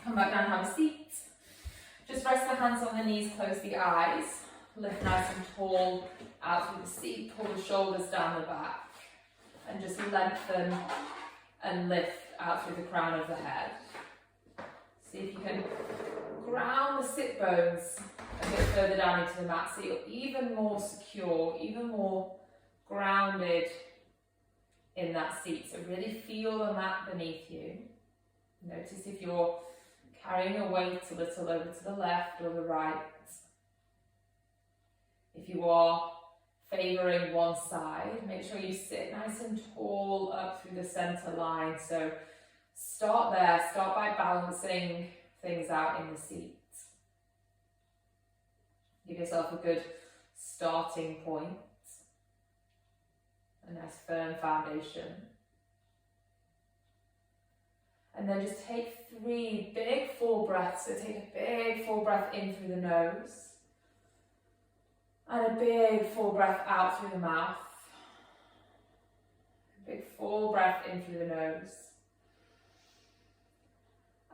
Come back down, have a seat. Just rest the hands on the knees, close the eyes. Lift nice and tall out through the seat, pull the shoulders down the back. And just lengthen and lift out through the crown of the head. See if you can ground the sit bones a bit further down into the mat so you're even more secure, even more grounded in that seat. So really feel the mat beneath you. Notice if you're carrying your weight a little over to the left or the right. If you are favouring one side, make sure you sit nice and tall up through the centre line. So start there, start by balancing things out in the seat. Give yourself a good starting point, a nice firm foundation. And then just take 3 big full breaths. So take a big full breath in through the nose. And a big full breath out through the mouth. A big full breath in through the nose.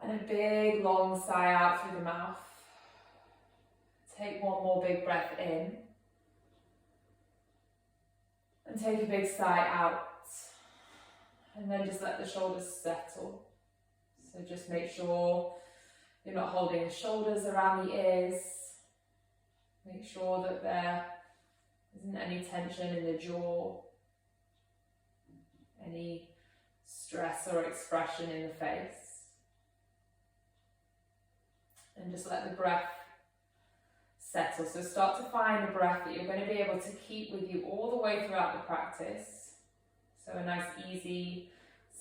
And a big long sigh out through the mouth. Take one more big breath in. And take a big sigh out. And then just let the shoulders settle. So just make sure you're not holding the shoulders around the ears. Make sure that there isn't any tension in the jaw, any stress or expression in the face. And just let the breath settle. So start to find a breath that you're going to be able to keep with you all the way throughout the practice. So a nice, easy,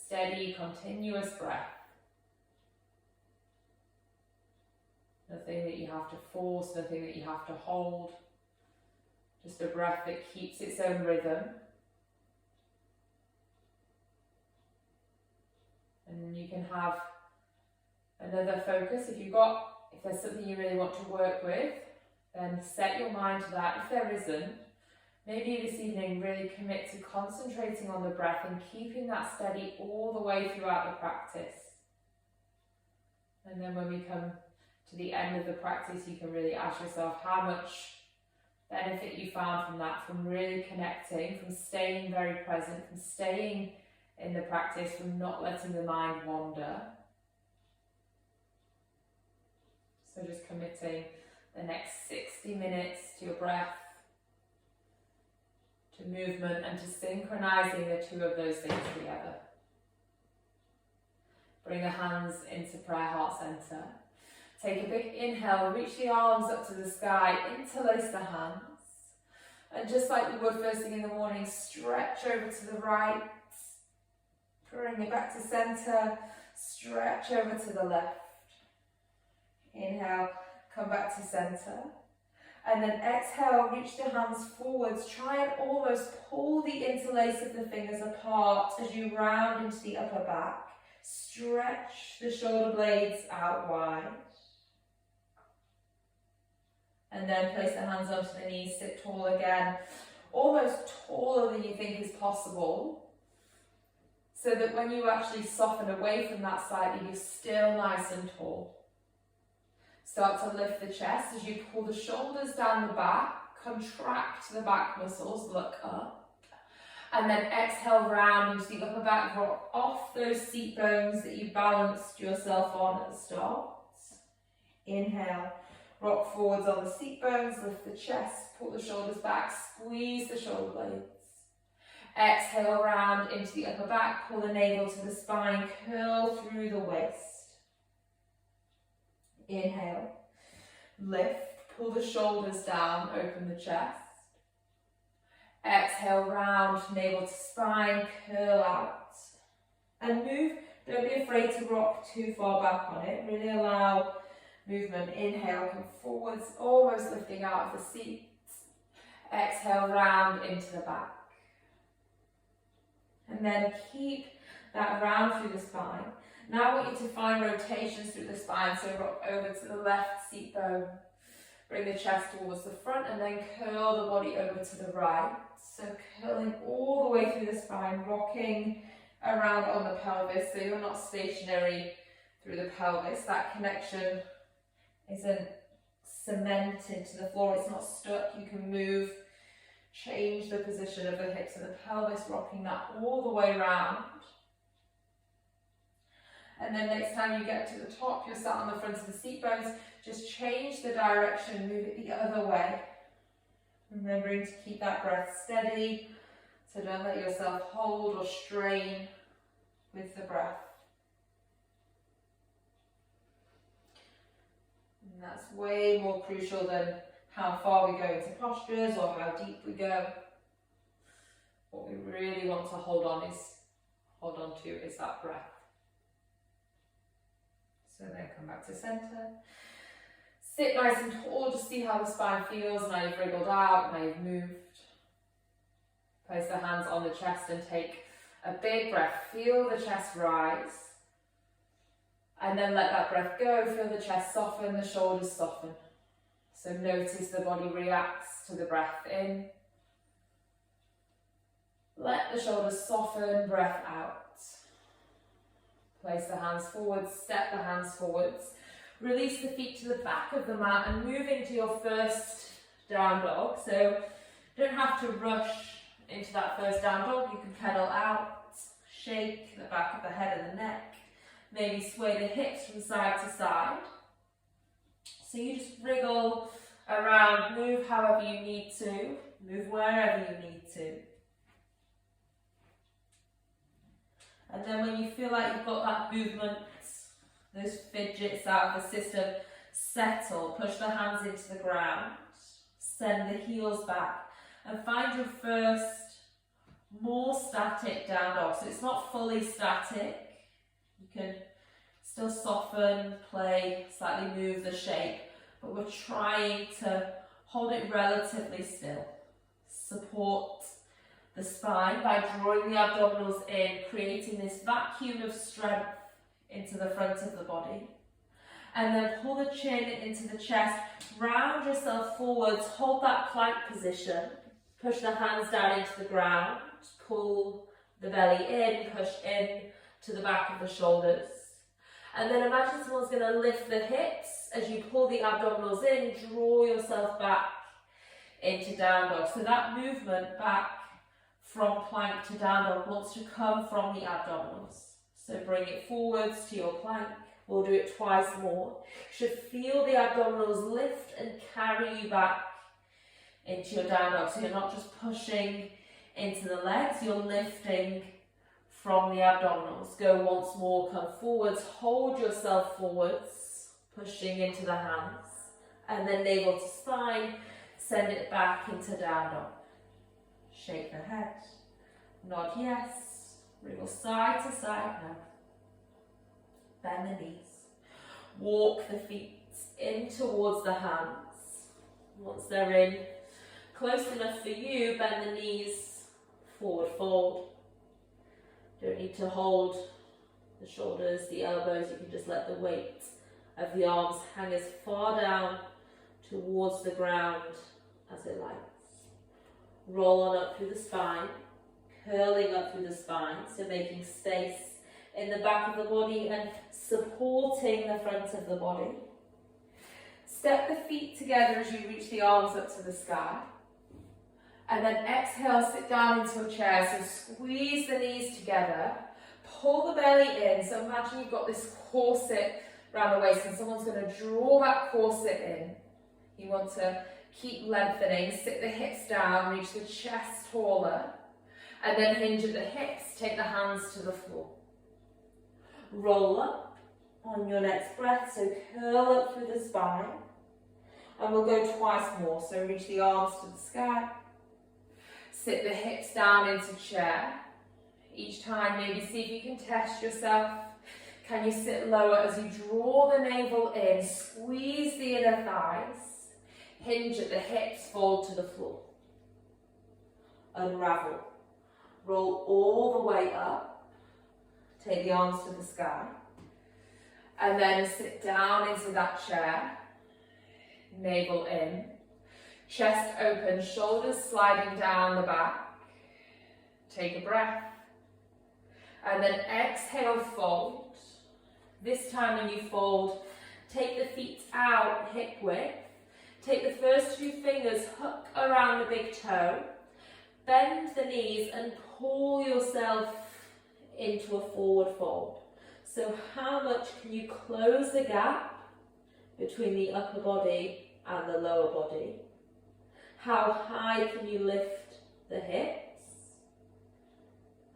steady, continuous breath. Nothing that you have to force, nothing that you have to hold. Just a breath that keeps its own rhythm. And you can have another focus. If there's something you really want to work with, then set your mind to that. If there isn't, maybe this evening really commit to concentrating on the breath and keeping that steady all the way throughout the practice. And then when we come to the end of the practice, you can really ask yourself how much benefit you found from that, from really connecting, from staying very present, from staying in the practice, from not letting the mind wander. So just committing the next 60 minutes to your breath, to movement, and to synchronizing the two of those things together. Bring the hands into prayer heart center. Take a big inhale, reach the arms up to the sky, interlace the hands. And just like you would first thing in the morning, stretch over to the right. Bring it back to center, stretch over to the left. Inhale, come back to center. And then exhale, reach the hands forwards. Try and almost pull the interlace of the fingers apart as you round into the upper back. Stretch the shoulder blades out wide. And then place the hands onto the knees, sit tall again, almost taller than you think is possible, so that when you actually soften away from that slightly, you're still nice and tall. Start to lift the chest as you pull the shoulders down the back, contract the back muscles, look up, and then exhale round into the upper back, rock off those seat bones that you balanced yourself on at the start. Inhale. Rock forwards on the seat bones, lift the chest, pull the shoulders back, squeeze the shoulder blades. Exhale round into the upper back, pull the navel to the spine, curl through the waist. Inhale, lift, pull the shoulders down, open the chest. Exhale round, navel to spine, curl out. And move, don't be afraid to rock too far back on it, really allow movement. Inhale, come forwards, almost lifting out of the seat. Exhale, round into the back. And then keep that round through the spine. Now I want you to find rotations through the spine, so rock over to the left seat bone. Bring the chest towards the front and then curl the body over to the right. So curling all the way through the spine, rocking around on the pelvis so you're not stationary through the pelvis. That connection isn't cemented to the floor, it's not stuck. You can move, change the position of the hips and the pelvis, rocking that all the way around. And then next time you get to the top, you're sat on the front of the seat bones, just change the direction, move it the other way. Remembering to keep that breath steady, so don't let yourself hold or strain with the breath. And that's way more crucial than how far we go into postures or how deep we go. What we really want to hold on to is that breath. So then come back to center. Sit nice and tall, just see how the spine feels. Now you've wriggled out, now you've moved. Place the hands on the chest and take a big breath. Feel the chest rise. And then let that breath go. Feel the chest soften, the shoulders soften. So notice the body reacts to the breath in. Let the shoulders soften, breath out. Place the hands forwards, step the hands forwards. Release the feet to the back of the mat and move into your first down dog. So don't have to rush into that first down dog. You can pedal out, shake the back of the head and the neck. Maybe sway the hips from side to side. So you just wriggle around, move however you need to, move wherever you need to. And then when you feel like you've got that movement, those fidgets out of the system, settle, push the hands into the ground, send the heels back, and find your first more static down dog. So it's not fully static. You can still soften, play, slightly move the shape, but we're trying to hold it relatively still. Support the spine by drawing the abdominals in, creating this vacuum of strength into the front of the body. And then pull the chin into the chest, round yourself forwards, hold that plank position, push the hands down into the ground, pull the belly in, push in to the back of the shoulders. And then imagine someone's going to lift the hips as you pull the abdominals in, draw yourself back into down dog. So that movement back from plank to down dog wants to come from the abdominals. So bring it forwards to your plank. We'll do it twice more. You should feel the abdominals lift and carry you back into your down dog. So you're not just pushing into the legs, you're lifting from the abdominals. Go once more, come forwards, hold yourself forwards, pushing into the hands. And then navel to spine, send it back into down dog. Shake the head, nod yes, wriggle side to side now. Bend the knees. Walk the feet in towards the hands. Once they're in, close enough for you, bend the knees, forward fold. Don't need to hold the shoulders, the elbows, you can just let the weight of the arms hang as far down towards the ground as it likes. Roll on up through the spine, curling up through the spine, so making space in the back of the body and supporting the front of the body. Step the feet together as you reach the arms up to the sky. And then exhale, sit down into a chair. So squeeze the knees together, pull the belly in. So imagine you've got this corset around the waist and someone's going to draw that corset in. You want to keep lengthening, sit the hips down, reach the chest taller, and then hinge at the hips, take the hands to the floor. Roll up on your next breath, so curl up through the spine, and we'll go twice more, so reach the arms to the sky, sit the hips down into chair. Each time maybe see if you can test yourself. Can you sit lower as you draw the navel in, squeeze the inner thighs, hinge at the hips, fold to the floor. Unravel. Roll all the way up. Take the arms to the sky. And then sit down into that chair. Navel in. Chest open, shoulders sliding down the back. Take a breath. And then exhale, fold. This time when you fold, take the feet out hip width. Take the first two fingers, hook around the big toe. Bend the knees and pull yourself into a forward fold. So how much can you close the gap between the upper body and the lower body? How high can you lift the hips?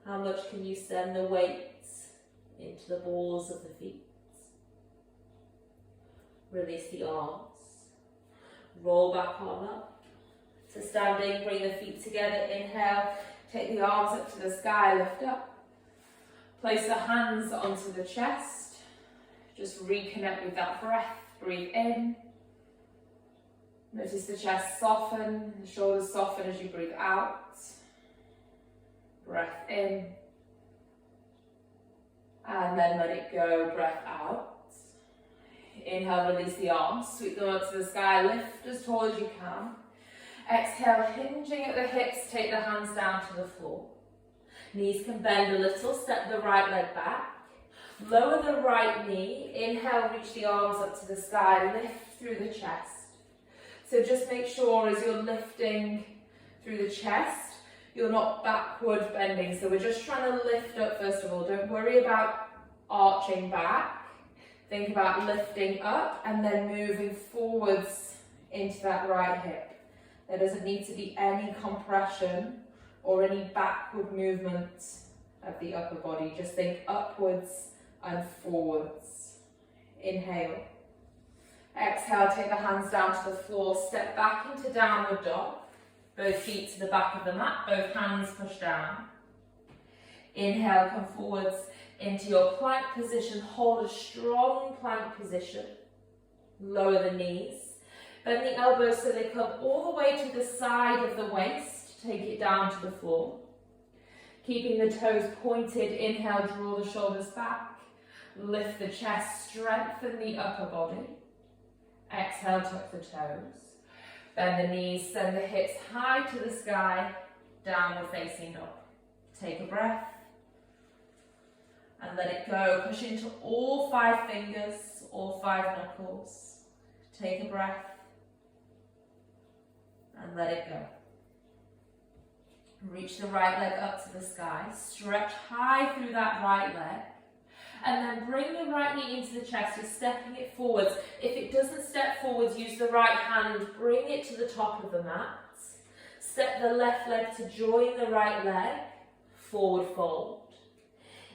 How much can you send the weight into the balls of the feet? Release the arms. Roll back on up to standing. Bring the feet together. Inhale. Take the arms up to the sky. Lift up. Place the hands onto the chest. Just reconnect with that breath. Breathe in. Notice the chest soften. The shoulders soften as you breathe out. Breath in. And then let it go. Breath out. Inhale, release the arms, sweep them up to the sky, lift as tall as you can. Exhale, hinging at the hips, take the hands down to the floor. Knees can bend a little, step the right leg back. Lower the right knee, inhale, reach the arms up to the sky, lift through the chest. So just make sure as you're lifting through the chest, you're not backward bending. So we're just trying to lift up first of all. Don't worry about arching back. Think about lifting up and then moving forwards into that right hip. There doesn't need to be any compression or any backward movement of the upper body. Just think upwards and forwards. Inhale. Exhale, take the hands down to the floor. Step back into downward dog. Both feet to the back of the mat, both hands push down. Inhale, come forwards into your plank position. Hold a strong plank position. Lower the knees. Bend the elbows so they come all the way to the side of the waist. Take it down to the floor. Keeping the toes pointed. Inhale, draw the shoulders back. Lift the chest, strengthen the upper body. Exhale, tuck the toes. Bend the knees, send the hips high to the sky. Downward facing dog. Take a breath. And let it go. Push into all 5 fingers, all 5 knuckles. Take a breath. And let it go. Reach the right leg up to the sky. Stretch high through that right leg. And then bring the right knee into the chest. You're stepping it forwards. If it doesn't step forwards, use the right hand. Bring it to the top of the mat. Step the left leg to join the right leg. Forward fold.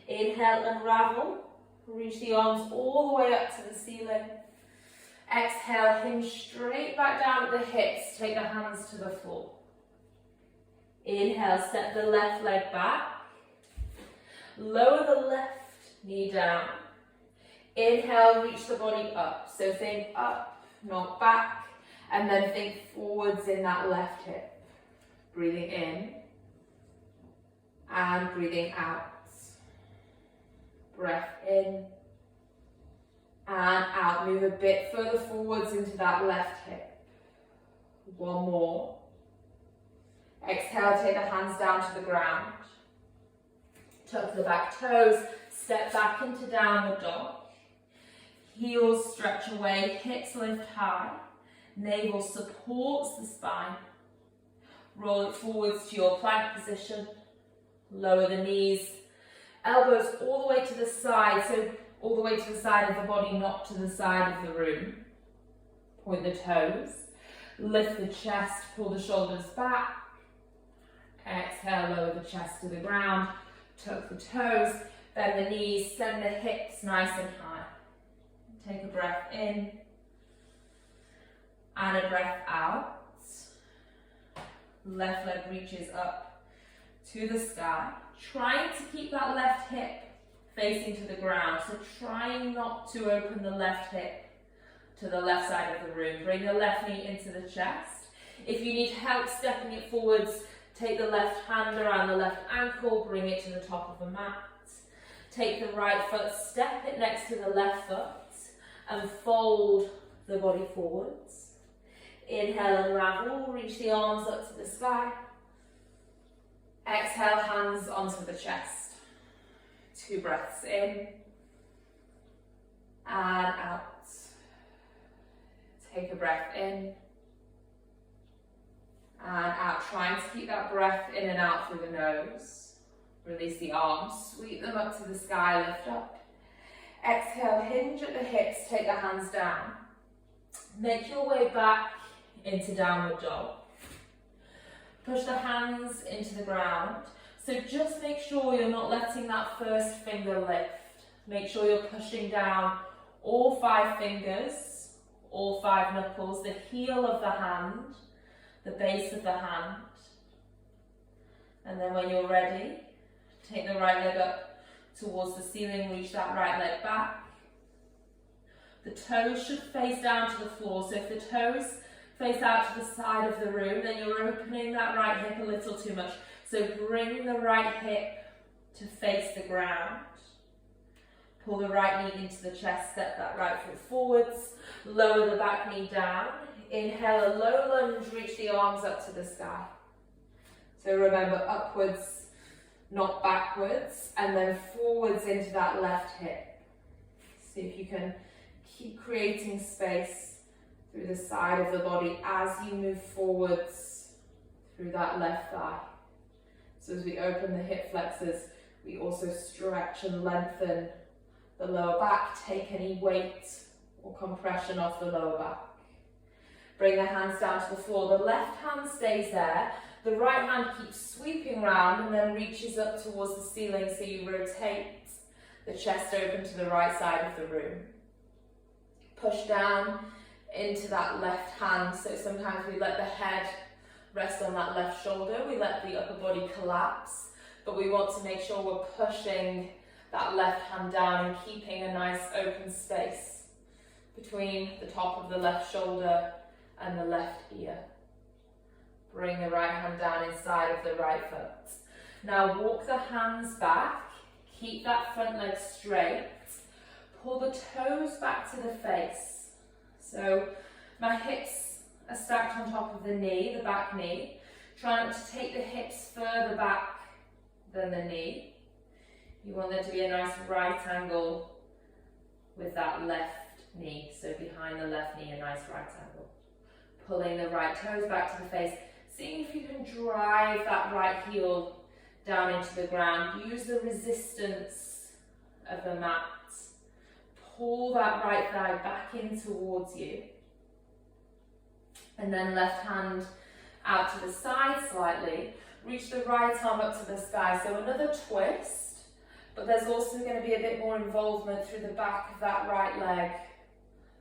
Inhale, unravel. Reach the arms all the way up to the ceiling. Exhale, hinge straight back down at the hips. Take the hands to the floor. Inhale, step the left leg back. Lower the left knee down. Inhale, reach the body up. So think up, not back. And then think forwards in that left hip. Breathing in. And breathing out. Breath in and out. Move a bit further forwards into that left hip. One more. Exhale, take the hands down to the ground. Tuck the back toes. Step back into downward dog. Heels stretch away. Hips lift high. Navel supports the spine. Roll it forwards to your plank position. Lower the knees. Elbows all the way to the side, so all the way to the side of the body, not to the side of the room. Point the toes. Lift the chest, pull the shoulders back. Exhale, lower the chest to the ground. Tuck the toes, bend the knees, send the hips nice and high. Take a breath in and a breath out. Left leg reaches up to the sky. Trying to keep that left hip facing to the ground. So trying not to open the left hip to the left side of the room. Bring the left knee into the chest. If you need help stepping it forwards, take the left hand around the left ankle, bring it to the top of the mat. Take the right foot, step it next to the left foot, and fold the body forwards. Inhale, unravel, reach the arms up to the sky. Exhale, hands onto the chest. 2 breaths in and out. Take a breath in and out, trying to keep that breath in and out through the nose. Release the arms, sweep them up to the sky, lift up. Exhale, hinge at the hips, take the hands down. Make your way back into downward dog. Push the hands into the ground. So just make sure you're not letting that first finger lift. Make sure you're pushing down all 5 fingers, all 5 knuckles, the heel of the hand, the base of the hand. And then when you're ready, take the right leg up towards the ceiling, reach that right leg back. The toes should face down to the floor, so if the toes face out to the side of the room, then you're opening that right hip a little too much. So bring the right hip to face the ground. Pull the right knee into the chest, step that right foot forwards, lower the back knee down. Inhale, a low lunge, reach the arms up to the sky. So remember, upwards, not backwards, and then forwards into that left hip. See if you can keep creating space through the side of the body as you move forwards through that left thigh. So as we open the hip flexors, we also stretch and lengthen the lower back. Take any weight or compression off the lower back. Bring the hands down to the floor. The left hand stays there. The right hand keeps sweeping round and then reaches up towards the ceiling, so you rotate the chest open to the right side of the room. Push down into that left hand. So sometimes we let the head rest on that left shoulder. We let the upper body collapse, but we want to make sure we're pushing that left hand down and keeping a nice open space between the top of the left shoulder and the left ear. Bring the right hand down inside of the right foot. Now walk the hands back, keep that front leg straight, pull the toes back to the face. So my hips are stacked on top of the knee, the back knee. Try not to take the hips further back than the knee. You want there to be a nice right angle with that left knee. So behind the left knee, a nice right angle. Pulling the right toes back to the face. Seeing if you can drive that right heel down into the ground. Use the resistance of the mat. Pull that right thigh back in towards you. And then left hand out to the side slightly. Reach the right arm up to the sky. So another twist, but there's also going to be a bit more involvement through the back of that right leg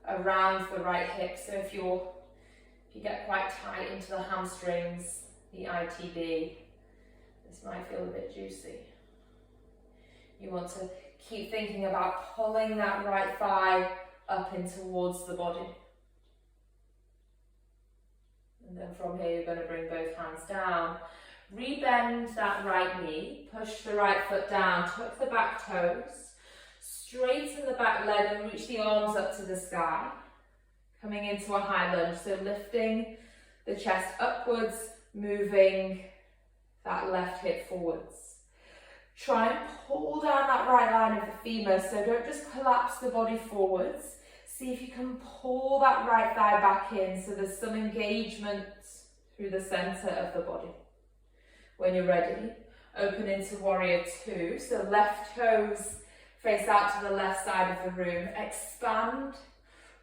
around the right hip. So if you get quite tight into the hamstrings, the ITB, this might feel a bit juicy. You want to keep thinking about pulling that right thigh up in towards the body. And then from here, you're going to bring both hands down. Rebend that right knee, push the right foot down, tuck the back toes, straighten the back leg and reach the arms up to the sky. Coming into a high lunge, so lifting the chest upwards, moving that left hip forwards. Try and pull down that right line of the femur, so don't just collapse the body forwards. See if you can pull that right thigh back in, so there's some engagement through the center of the body. When you're ready, open into warrior two, so left toes face out to the left side of the room. Expand,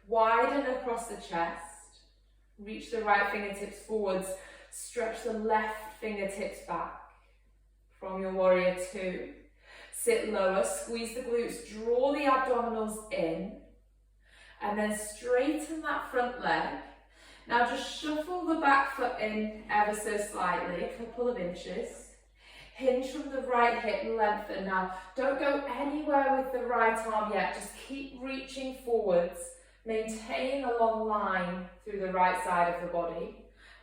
widen across the chest, reach the right fingertips forwards, stretch the left fingertips back. From your warrior two, sit lower, squeeze the glutes, draw the abdominals in, and then straighten that front leg. Now just shuffle the back foot in ever so slightly, a couple of inches. Hinge from the right hip, lengthen. Now don't go anywhere with the right arm yet, just keep reaching forwards. Maintain a long line through the right side of the body,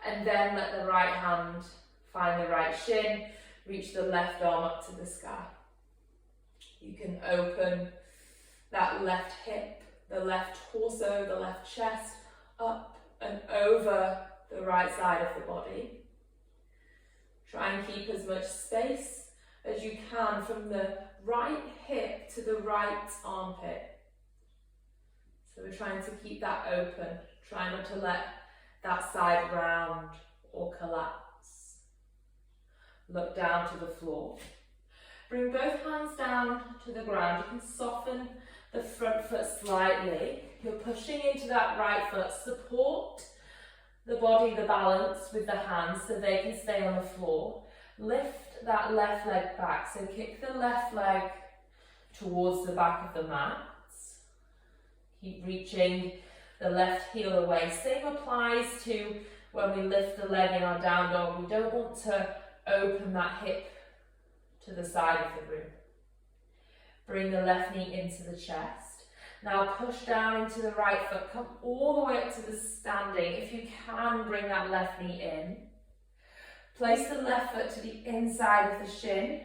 and then let the right hand find the right shin, reach the left arm up to the sky. You can open that left hip, the left torso, the left chest, up and over the right side of the body. Try and keep as much space as you can from the right hip to the right armpit. So we're trying to keep that open, try not to let that side round or collapse. Look down to the floor. Bring both hands down to the ground. You can soften the front foot slightly. You're pushing into that right foot. Support the body, the balance with the hands so they can stay on the floor. Lift that left leg back. So kick the left leg towards the back of the mat. Keep reaching the left heel away. Same applies to when we lift the leg in our down dog. We don't want to open that hip to the side of the room. Bring the left knee into the chest. Now push down into the right foot. Come all the way up to the standing. If you can, bring that left knee in. Place the left foot to the inside of the shin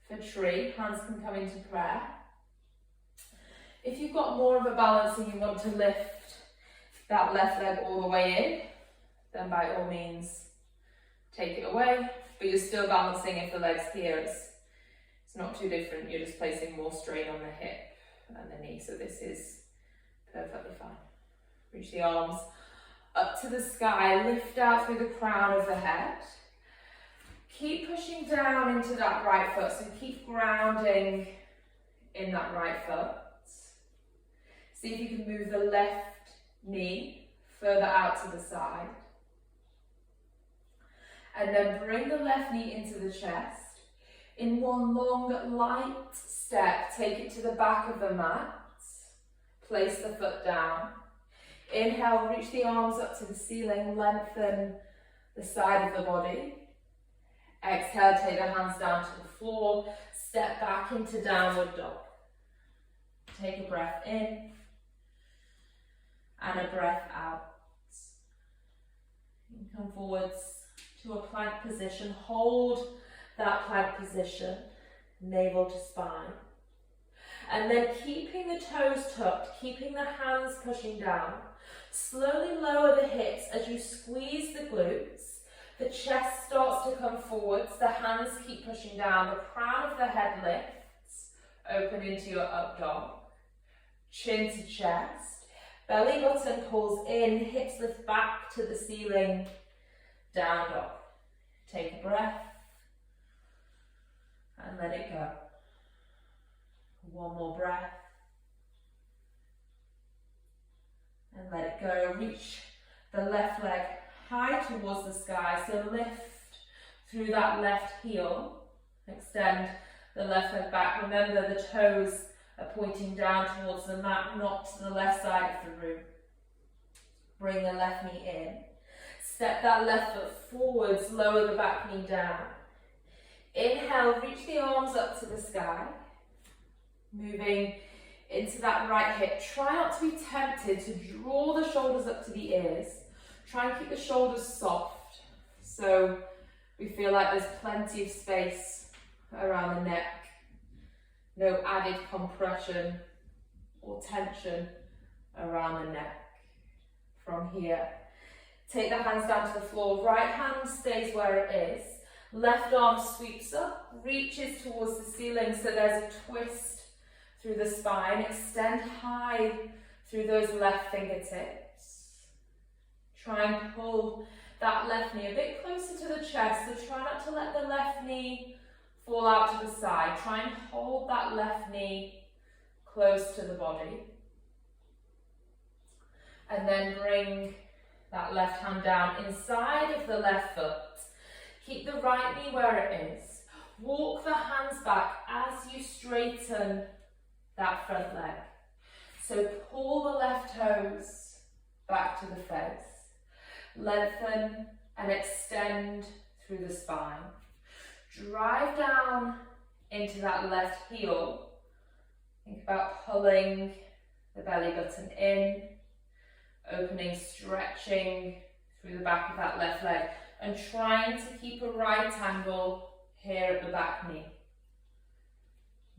for tree. Hands can come into prayer. If you've got more of a balance and you want to lift that left leg all the way in, then by all means take it away, but you're still balancing if the leg's here. It's not too different, you're just placing more strain on the hip and the knee, so this is perfectly fine. Reach the arms up to the sky, lift out through the crown of the head. Keep pushing down into that right foot, so keep grounding in that right foot. See if you can move the left knee further out to the side. And then bring the left knee into the chest. In one long, light step, take it to the back of the mat. Place the foot down. Inhale, reach the arms up to the ceiling, lengthen the side of the body. Exhale, take the hands down to the floor. Step back into downward dog. Take a breath in. And a breath out. You come forwards to a plank position. Hold that plank position, navel to spine. And then keeping the toes tucked, keeping the hands pushing down. Slowly lower the hips as you squeeze the glutes. The chest starts to come forwards. The hands keep pushing down. The crown of the head lifts. Open into your up dog. Chin to chest. Belly button pulls in, hips lift back to the ceiling, down dog. Take a breath and let it go. One more breath and let it go. Reach the left leg high towards the sky, so lift through that left heel. Extend the left leg back. Remember the toes are pointing down towards the mat, not to the left side of the room. Bring the left knee in. Step that left foot forwards, lower the back knee down. Inhale, reach the arms up to the sky. Moving into that right hip. Try not to be tempted to draw the shoulders up to the ears. Try and keep the shoulders soft, so we feel like there's plenty of space around the neck. No added compression or tension around the neck. From here, take the hands down to the floor. Right hand stays where it is. Left arm sweeps up, reaches towards the ceiling, so there's a twist through the spine. Extend high through those left fingertips. Try and pull that left knee a bit closer to the chest, so try not to let the left knee fall out to the side. Try and hold that left knee close to the body. And then bring that left hand down inside of the left foot. Keep the right knee where it is. Walk the hands back as you straighten that front leg. So pull the left toes back to the face. Lengthen and extend through the spine. Drive down into that left heel. Think about pulling the belly button in, opening, stretching through the back of that left leg, and trying to keep a right angle here at the back knee.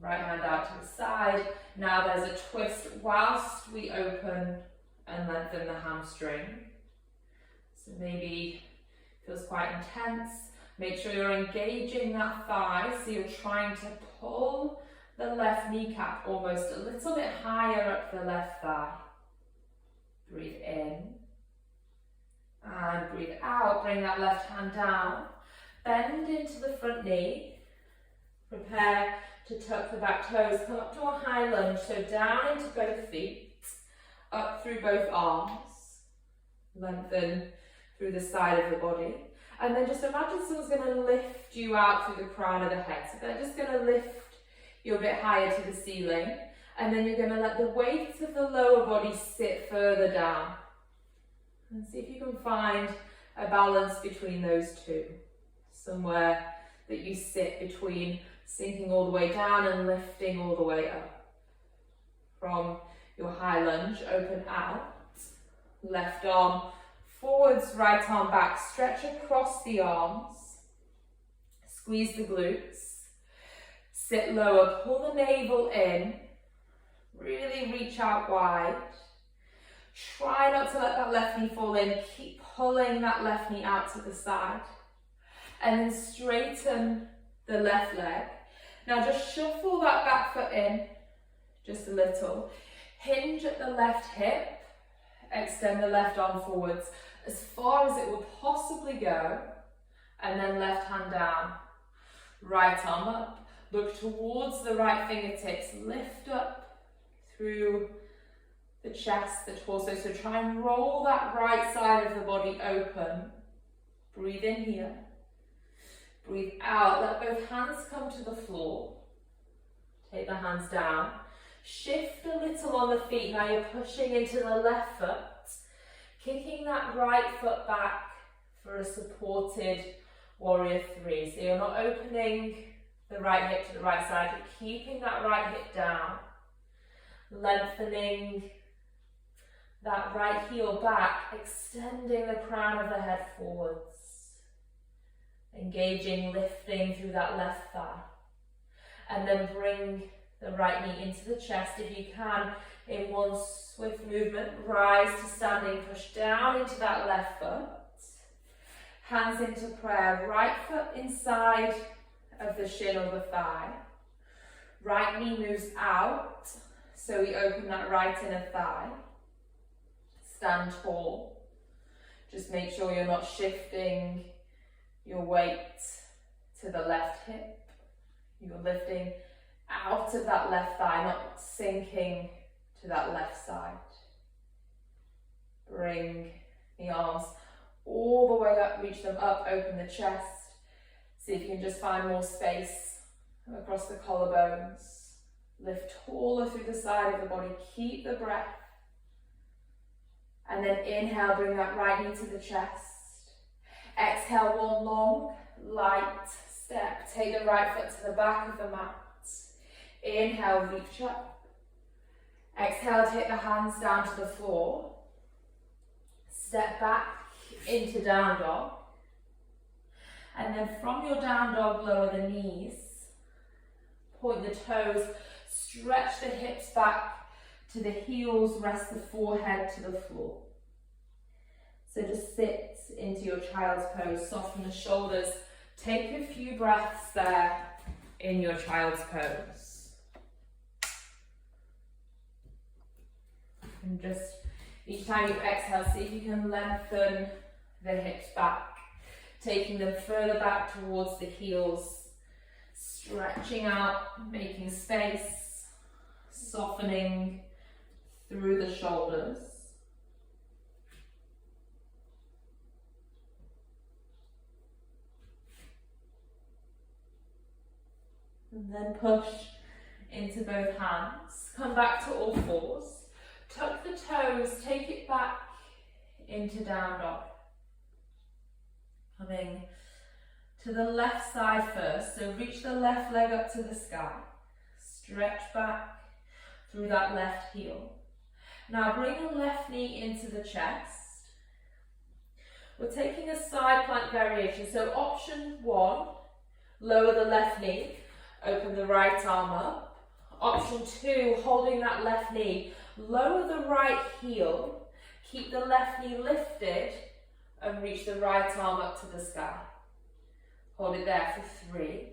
Right hand out to the side. Now there's a twist whilst we open and lengthen the hamstring. So maybe it feels quite intense. Make sure you're engaging that thigh, so you're trying to pull the left kneecap almost a little bit higher up the left thigh. out, bring that left hand down. Bend into the front knee. Prepare to tuck the back toes. Come up to a high lunge, so down into both feet, up through both arms. Lengthen through the side of the body. And then just imagine someone's going to lift you out through the crown of the head. So they're just going to lift you a bit higher to the ceiling. And then you're going to let the weight of the lower body sit further down. And see if you can find a balance between those two. Somewhere that you sit between sinking all the way down and lifting all the way up. From your high lunge, open out. Left arm forwards, right arm back. Stretch across the arms. Squeeze the glutes. Sit lower, pull the navel in. Really reach out wide. Try not to let that left knee fall in. Keep pulling that left knee out to the side. And then straighten the left leg. Now just shuffle that back foot in just a little. Hinge at the left hip. Extend the left arm forwards as far as it will possibly go. And then left hand down. Right arm up. Look towards the right fingertips. Lift up through the chest, the torso. So try and roll that right side of the body open. Breathe in here. Breathe out. Let both hands come to the floor. Take the hands down. Shift a little on the feet. Now you're pushing into the left foot. Kicking that right foot back for a supported warrior three. So you're not opening the right hip to the right side, but keeping that right hip down. Lengthening that right heel back, extending the crown of the head forwards. Engaging, lifting through that left thigh. And then bring the right knee into the chest if you can. In one swift movement, rise to standing, push down into that left foot. Hands into prayer, right foot inside of the shin or the thigh. Right knee moves out, so we open that right inner thigh. Stand tall. Just make sure you're not shifting your weight to the left hip. You're lifting out of that left thigh, not sinking to that left side. Bring the arms all the way up, reach them up, open the chest. See if you can just find more space across the collarbones. Lift taller through the side of the body, keep the breath. And then inhale, bring that right knee to the chest. Exhale, one long, light step. Take the right foot to the back of the mat. Inhale, reach up. Exhale, take the hands down to the floor. Step back into down dog. And then from your down dog, lower the knees. Point the toes. Stretch the hips back to the heels. Rest the forehead to the floor. So just sit into your child's pose. Soften the shoulders. Take a few breaths there in your child's pose. And just each time you exhale, see if you can lengthen the hips back, taking them further back towards the heels, stretching out, making space, softening through the shoulders. And then push into both hands. Come back to all fours. Tuck the toes, take it back into down dog. Coming to the left side first. So reach the left leg up to the sky. Stretch back through that left heel. Now bring the left knee into the chest. We're taking a side plank variation. So option one, lower the left knee. Open the right arm up. Option two, holding that left knee. Lower the right heel. Keep the left knee lifted and reach the right arm up to the sky. Hold it there for 3.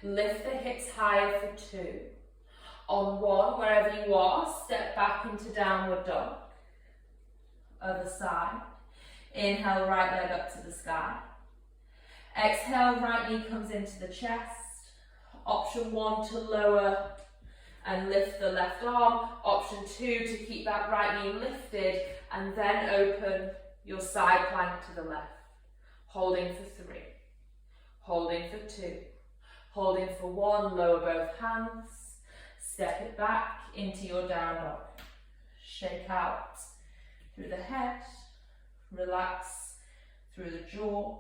Lift the hips higher for 2. On 1, wherever you are, step back into downward dog. Other side. Inhale, right leg up to the sky. Exhale, right knee comes into the chest. Option 1 to lower and lift the left arm. Option 2 to keep that right knee lifted and then open your side plank to the left. Holding for 3, holding for 2, holding for 1, lower both hands, step it back into your down dog. Shake out through the head, relax through the jaw.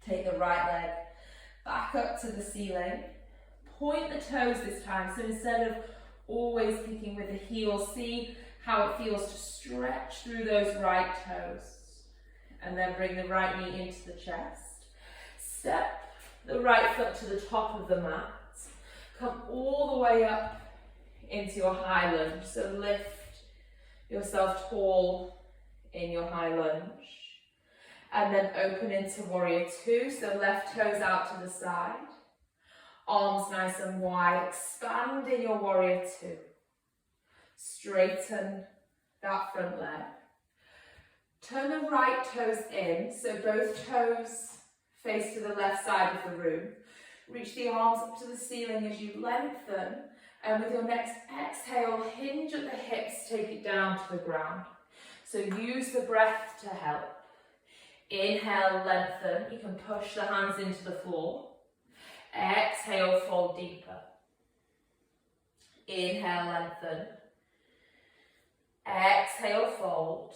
Take the right leg back up to the ceiling. Point the toes this time, so instead of always kicking with the heel, see how it feels to stretch through those right toes. And then bring the right knee into the chest. Step the right foot to the top of the mat. Come all the way up into your high lunge. So lift yourself tall in your high lunge. And then open into warrior 2. So left toes out to the side. Arms nice and wide. Expand in your warrior 2. Straighten that front leg. Turn the right toes in, so both toes face to the left side of the room. Reach the arms up to the ceiling as you lengthen, and with your next exhale, hinge at the hips, take it down to the ground. So use the breath to help. Inhale, lengthen. You can push the hands into the floor. Exhale, fold deeper. Inhale, lengthen. Exhale, fold.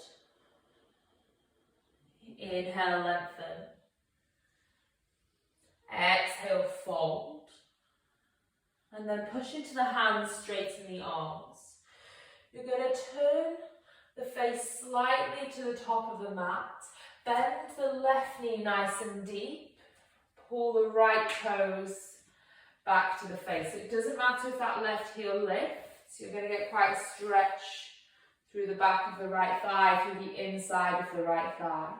Inhale, lengthen. Exhale, fold. And then push into the hands, straighten the arms. You're going to turn the face slightly to the top of the mat. Bend the left knee nice and deep. Pull the right toes back to the face. It doesn't matter if that left heel lifts. You're going to get quite a stretch through the back of the right thigh, through the inside of the right thigh.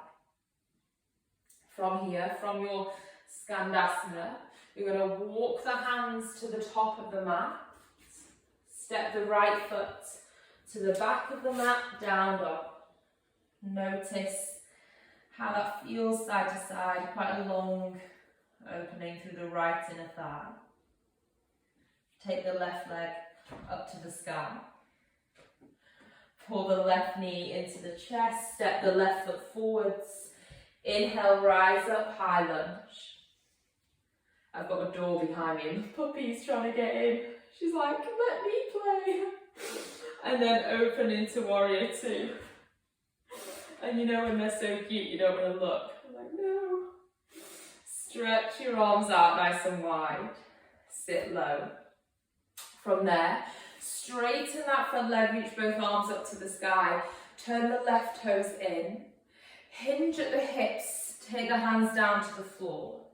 From here, from your Skandasana, you're going to walk the hands to the top of the mat. Step the right foot to the back of the mat, down dog. Notice how that feels side to side, quite a long opening through the right inner thigh. Take the left leg up to the sky. Pull the left knee into the chest, step the left foot forwards. Inhale, rise up, high lunge. I've got a door behind me and the puppy's trying to get in. She's like, let me play. And then open into warrior 2. And you know when they're so cute, you don't want to look. I'm like, no. Stretch your arms out nice and wide. Sit low. From there, straighten that front leg, reach both arms up to the sky. Turn the left toes in. Hinge at the hips, take the hands down to the floor.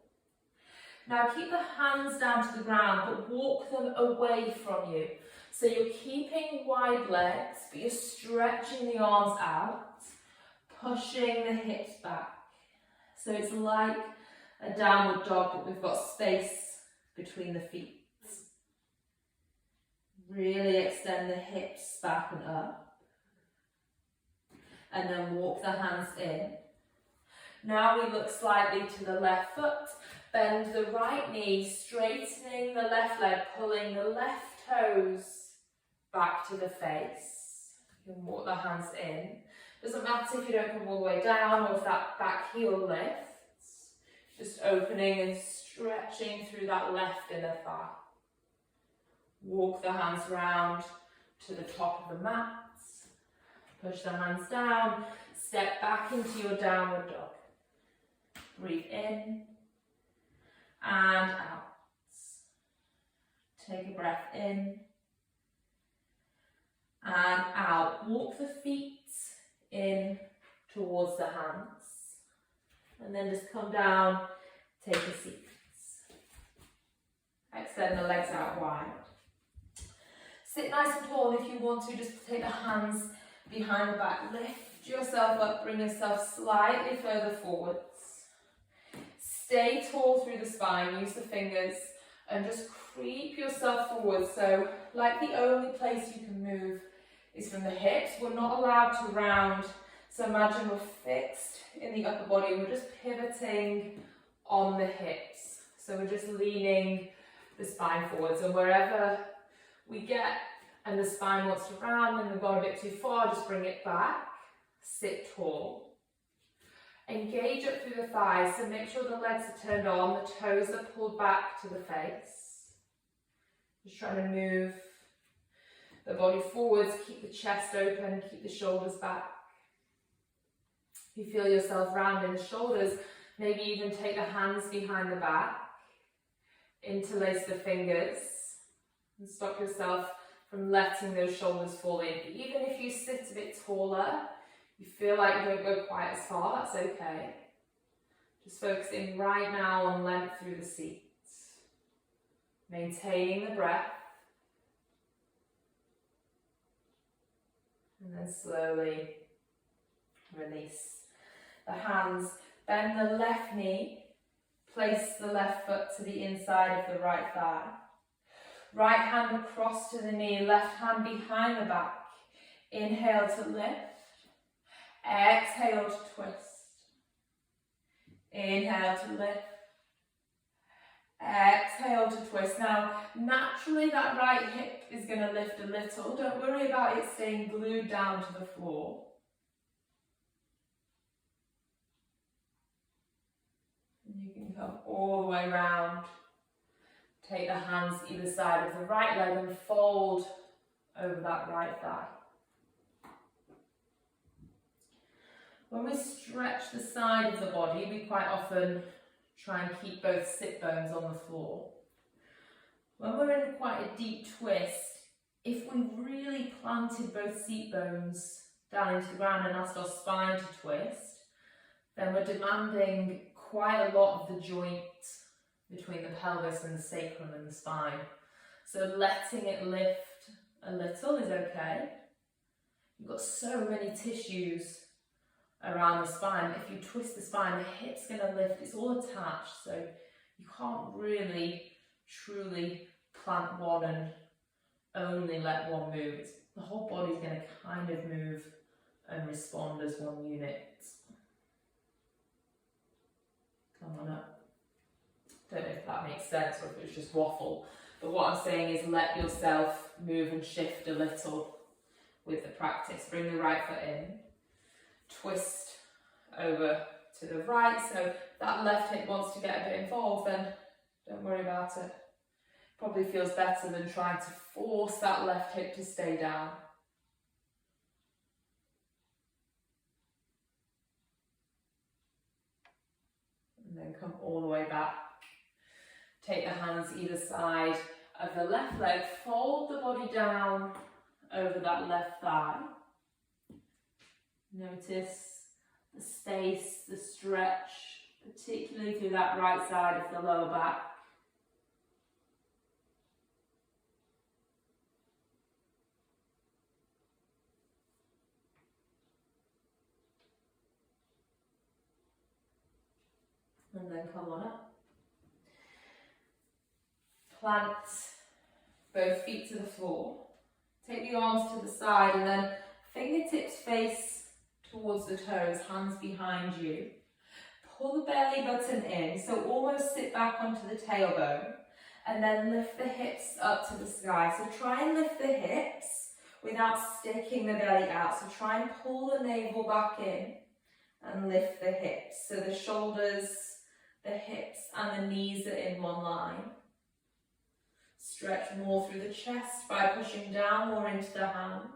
Now keep the hands down to the ground, but walk them away from you. So you're keeping wide legs, but you're stretching the arms out, pushing the hips back. So it's like a downward dog, but we've got space between the feet. Really extend the hips back and up. And then walk the hands in. Now we look slightly to the left foot. Bend the right knee, straightening the left leg, pulling the left toes back to the face. You can walk the hands in. Doesn't matter if you don't come all the way down or if that back heel lifts. Just opening and stretching through that left inner thigh. Walk the hands round to the top of the mat. Push the hands down. Step back into your downward dog. Breathe in and out. Take a breath in and out. Walk the feet in towards the hands. And then just come down, take a seat. Extend the legs out wide. Sit nice and tall, and if you want to, just take the hands behind the back. Lift yourself up, bring yourself slightly further forwards. Stay tall through the spine, use the fingers, and just creep yourself forward. So, like the only place you can move is from the hips. We're not allowed to round So imagine we're fixed in the upper body, we're just pivoting on the hips. So we're just leaning the spine forwards, and wherever we get and the spine wants to round and we've gone a bit too far, just bring it back, sit tall. Engage up through the thighs, so make sure the legs are turned on, the toes are pulled back to the face. Just trying to move the body forwards, keep the chest open, keep the shoulders back. If you feel yourself rounding the shoulders, maybe even take the hands behind the back, interlace the fingers, and stop yourself from letting those shoulders fall in. Even if you sit a bit taller, you feel like you don't go quite as far, that's okay. Just focusing right now on length through the seat. Maintaining the breath. And then slowly release the hands. Bend the left knee. Place the left foot to the inside of the right thigh. Right hand across to the knee, left hand behind the back. Inhale to lift. Exhale to twist. Inhale to lift. Exhale to twist. Now, naturally that right hip is going to lift a little. Don't worry about it staying glued down to the floor. And you can come all the way round. Take the hands either side of the right leg and fold over that right thigh. When we stretch the side of the body, we quite often try and keep both sit bones on the floor. When we're in quite a deep twist, if we really planted both seat bones down into the ground and asked our spine to twist, then we're demanding quite a lot of the joint between the pelvis and the sacrum and the spine. So letting it lift a little is okay. You've got so many tissues around the spine. If you twist the spine, the hip's going to lift. It's all attached, so you can't really truly plant one and only let one move. The whole body's going to kind of move and respond as one unit. Come on up. Don't know if that makes sense or if it's just waffle, but what I'm saying is let yourself move and shift a little with the practice. Bring the right foot in, twist over to the right, so if that left hip wants to get a bit involved, then don't worry about it. Probably feels better than trying to force that left hip to stay down. And then come all the way back. Take the hands either side of the left leg, fold the body down over that left thigh. Notice the space, the stretch, particularly through that right side of the lower back. And then come on up. Plant both feet to the floor. Take the arms to the side and then fingertips face towards the toes, hands behind you. Pull the belly button in, so almost sit back onto the tailbone, and then lift the hips up to the sky. So try and lift the hips without sticking the belly out. So try and pull the navel back in and lift the hips. So the shoulders, the hips and the knees are in one line. Stretch more through the chest by pushing down more into the hands.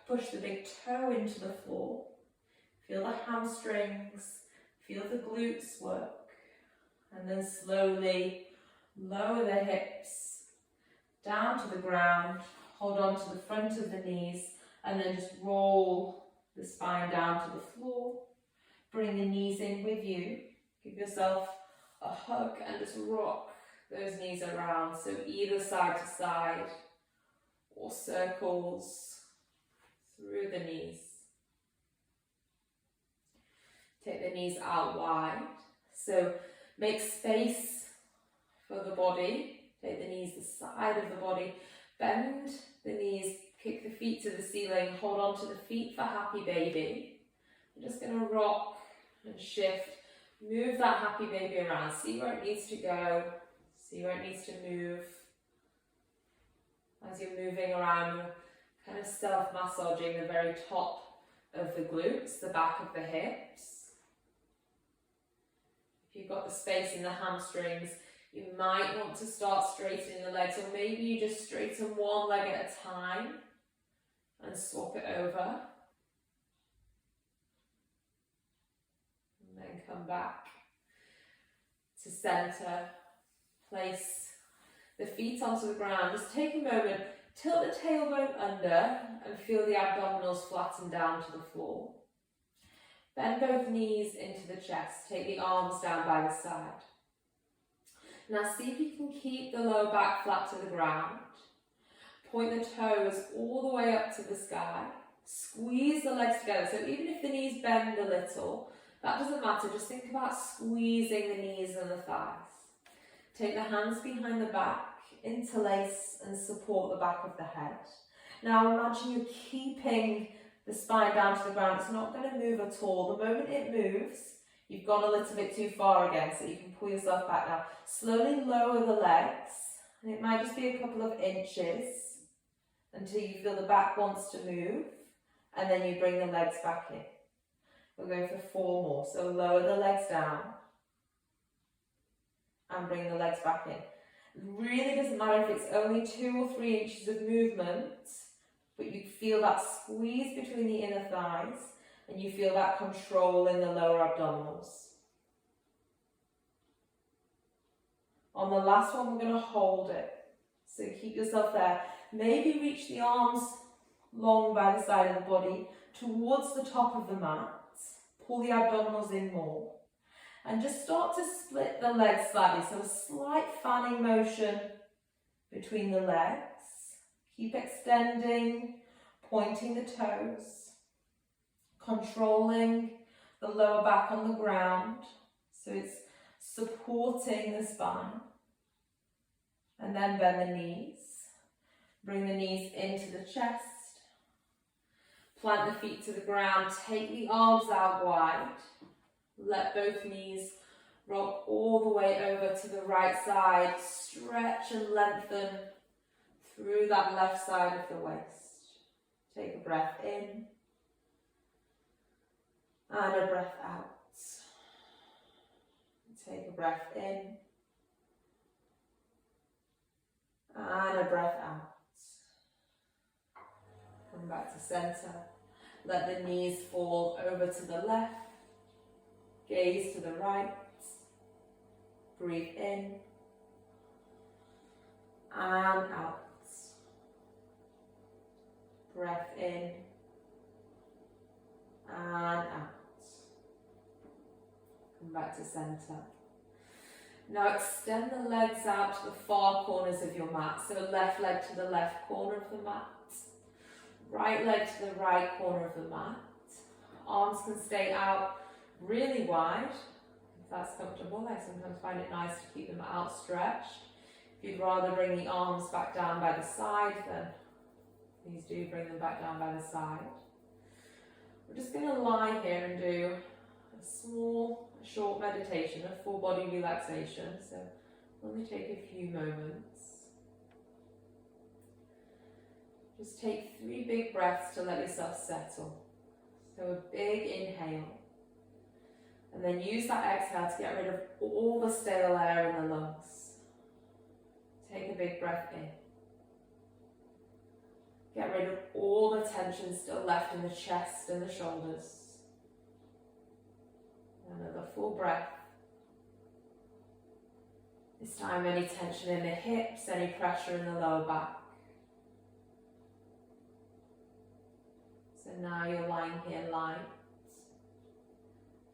Push the big toe into the floor. Feel the hamstrings, feel the glutes work. And then slowly lower the hips down to the ground. Hold on to the front of the knees and then just roll the spine down to the floor. Bring the knees in with you. Give yourself a hug and just rock those knees around, so either side to side or circles through the knees. Take the knees out wide, so make space for the body. Take the knees the side of the body, bend the knees, kick the feet to the ceiling, hold on to the feet for happy baby, You're just going to rock and shift. Move that happy baby around. See where it needs to go. See where it needs to move. As you're moving around, you're kind of self-massaging the very top of the glutes, the back of the hips. If you've got the space in the hamstrings, you might want to start straightening the legs, or maybe you just straighten one leg at a time and swap it over. And then come back to center. Place the feet onto the ground. Just take a moment, tilt the tailbone under and feel the abdominals flatten down to the floor. Bend both knees into the chest. Take the arms down by the side. Now see if you can keep the lower back flat to the ground. Point the toes all the way up to the sky. Squeeze the legs together. So even if the knees bend a little, that doesn't matter. Just think about squeezing the knees and the thighs. Take the hands behind the back, interlace and support the back of the head. Now imagine you're keeping the spine down to the ground. It's not going to move at all. The moment it moves, you've gone a little bit too far again, so you can pull yourself back now. Slowly lower the legs, and it might just be a couple of inches until you feel the back wants to move, and then you bring the legs back in. We're going for 4 more. So lower the legs down and bring the legs back in. It really doesn't matter if it's only 2 or 3 inches of movement, but you feel that squeeze between the inner thighs and you feel that control in the lower abdominals. On the last one, we're going to hold it. So keep yourself there. Maybe reach the arms long by the side of the body towards the top of the mat. Pull the abdominals in more. And just start to split the legs slightly. So a slight fanning motion between the legs. Keep extending, pointing the toes. Controlling the lower back on the ground. So it's supporting the spine. And then bend the knees. Bring the knees into the chest. Plant the feet to the ground. Take the arms out wide. Let both knees rock all the way over to the right side. Stretch and lengthen through that left side of the waist. Take a breath in and a breath out. Take a breath in and a breath out. Come back to center. Let the knees fall over to the left. Gaze to the right. Breathe in and out. Breath in and out. Come back to center. Now extend the legs out to the far corners of your mat. So left leg to the left corner of the mat. Right leg to the right corner of the mat. Arms can stay out really wide, if that's comfortable. I sometimes find it nice to keep them outstretched. If you'd rather bring the arms back down by the side, then please do bring them back down by the side. We're just going to lie here and do a small, short meditation, a full body relaxation. So only take a few moments. Just take 3 big breaths to let yourself settle. So a big inhale. And then use that exhale to get rid of all the stale air in the lungs. Take a big breath in. Get rid of all the tension still left in the chest and the shoulders. Another full breath. This time any tension in the hips, any pressure in the lower back. So now you're lying here light.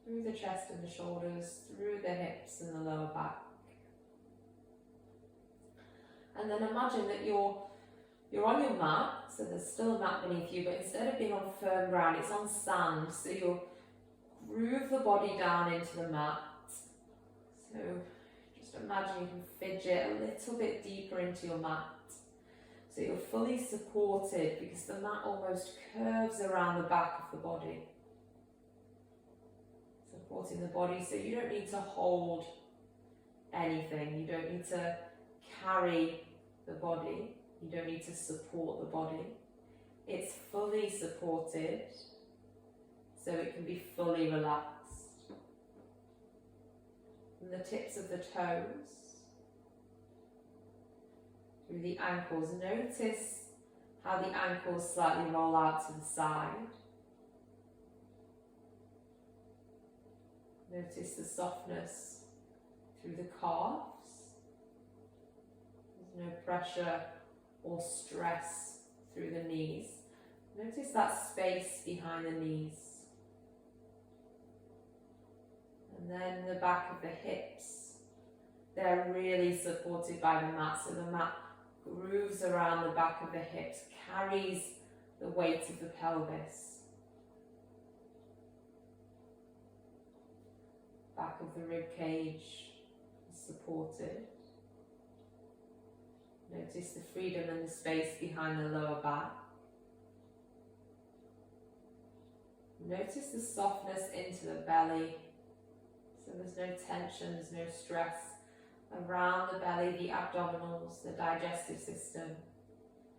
Through the chest and the shoulders, through the hips and the lower back. And then imagine that you're on your mat, so there's still a mat beneath you, but instead of being on firm ground, it's on sand. So you'll groove the body down into the mat. So just imagine you can fidget a little bit deeper into your mat. So you're fully supported because the mat almost curves around the back of the body. supporting the body. So you don't need to hold anything. You don't need to carry the body. You don't need to support the body. It's fully supported, so it can be fully relaxed. From the tips of the toes, through the ankles, notice how the ankles slightly roll out to the side. Notice the softness through the calves. There's no pressure or stress through the knees. Notice that space behind the knees. And then the back of the hips. They're really supported by the mat, so the mat grooves around the back of the hips, carries the weight of the pelvis. Back of the rib cage is supported. Notice the freedom and the space behind the lower back. Notice the softness into the belly. So there's no tension, there's no stress around the belly, the abdominals, the digestive system.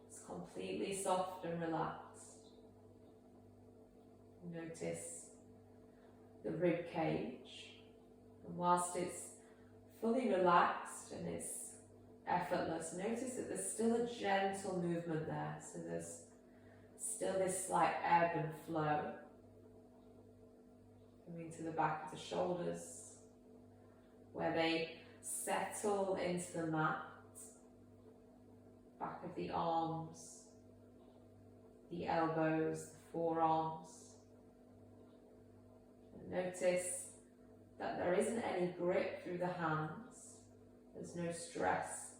It's completely soft and relaxed. Notice the rib cage. And whilst it's fully relaxed and it's effortless, notice that there's still a gentle movement there. So there's still this slight ebb and flow. Coming to the back of the shoulders, where they settle into the mat. Back of the arms, the elbows, the forearms. And notice that there isn't any grip through the hands. There's no stress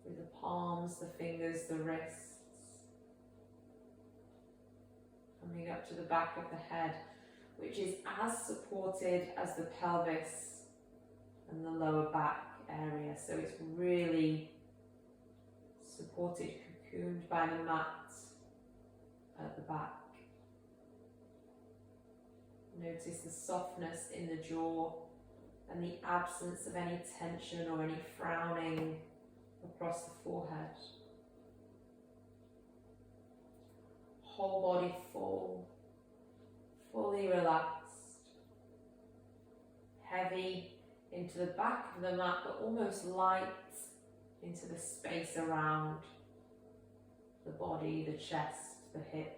through the palms, the fingers, the wrists. Coming up to the back of the head, which is as supported as the pelvis and the lower back area. So it's really supported, cocooned by the mat at the back. Notice the softness in the jaw and the absence of any tension or any frowning across the forehead. Whole body full, fully relaxed, heavy into the back of the mat, but almost light into the space around the body, the chest, the hips.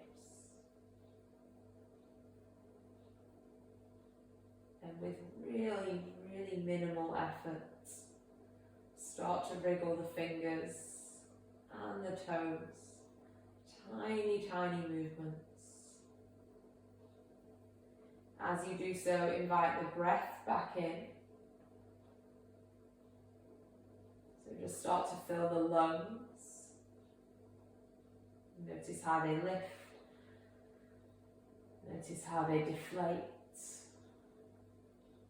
And with really, really minimal effort, start to wriggle the fingers and the toes. Tiny, tiny movements. As you do so, invite the breath back in. So just start to fill the lungs. Notice how they lift. Notice how they deflate.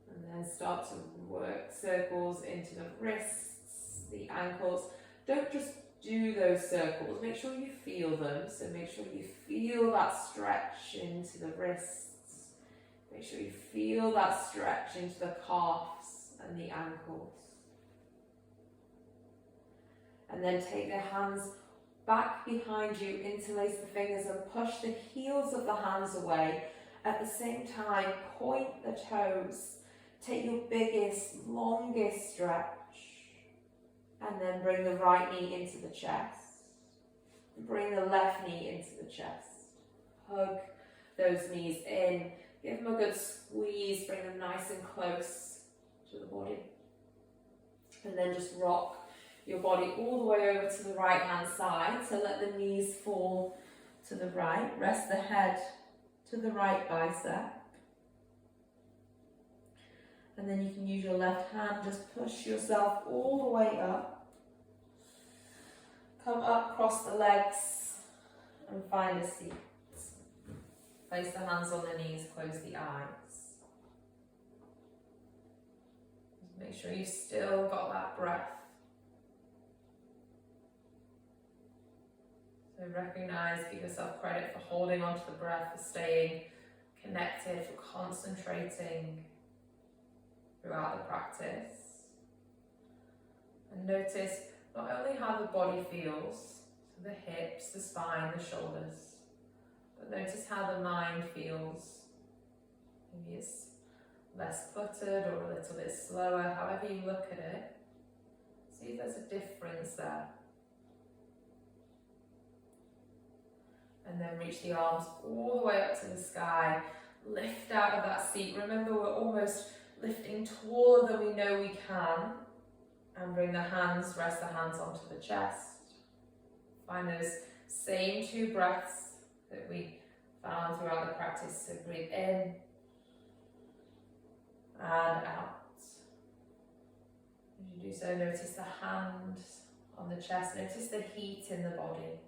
And then start to work circles into the wrists, the ankles. Don't just do those circles, make sure you feel them. So make sure you feel that stretch into the wrists. Make sure you feel that stretch into the calves and the ankles. And then take the hands back behind you, interlace the fingers and push the heels of the hands away. At the same time, point the toes. Take your biggest, longest stretch. And then bring the right knee into the chest. Bring the left knee into the chest. Hug those knees in. Give them a good squeeze. Bring them nice and close to the body. And then just rock your body all the way over to the right hand side. So let the knees fall to the right. Rest the head to the right bicep. And then you can use your left hand, just push yourself all the way up. Come up, cross the legs and find a seat. Place the hands on the knees, close the eyes. Just make sure you've still got that breath. So recognize, give yourself credit for holding onto the breath, for staying connected, for concentrating throughout the practice. And notice not only how the body feels, so the hips, the spine, the shoulders, but notice how the mind feels. Maybe it's less cluttered or a little bit slower, however you look at it. See if there's a difference there. And then reach the arms all the way up to the sky. Lift out of that seat. Remember, we're almost lifting taller than we know we can. And bring the hands, rest the hands onto the chest. Find those same 2 breaths that we found throughout the practice. So breathe in and out. As you do so, notice the hands on the chest. Notice the heat in the body.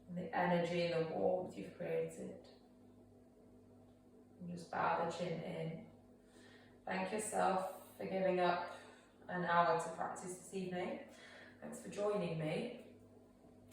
And the energy and the warmth you've created. And just bow the chin in. Thank yourself for giving up an hour to practice this evening. Thanks for joining me.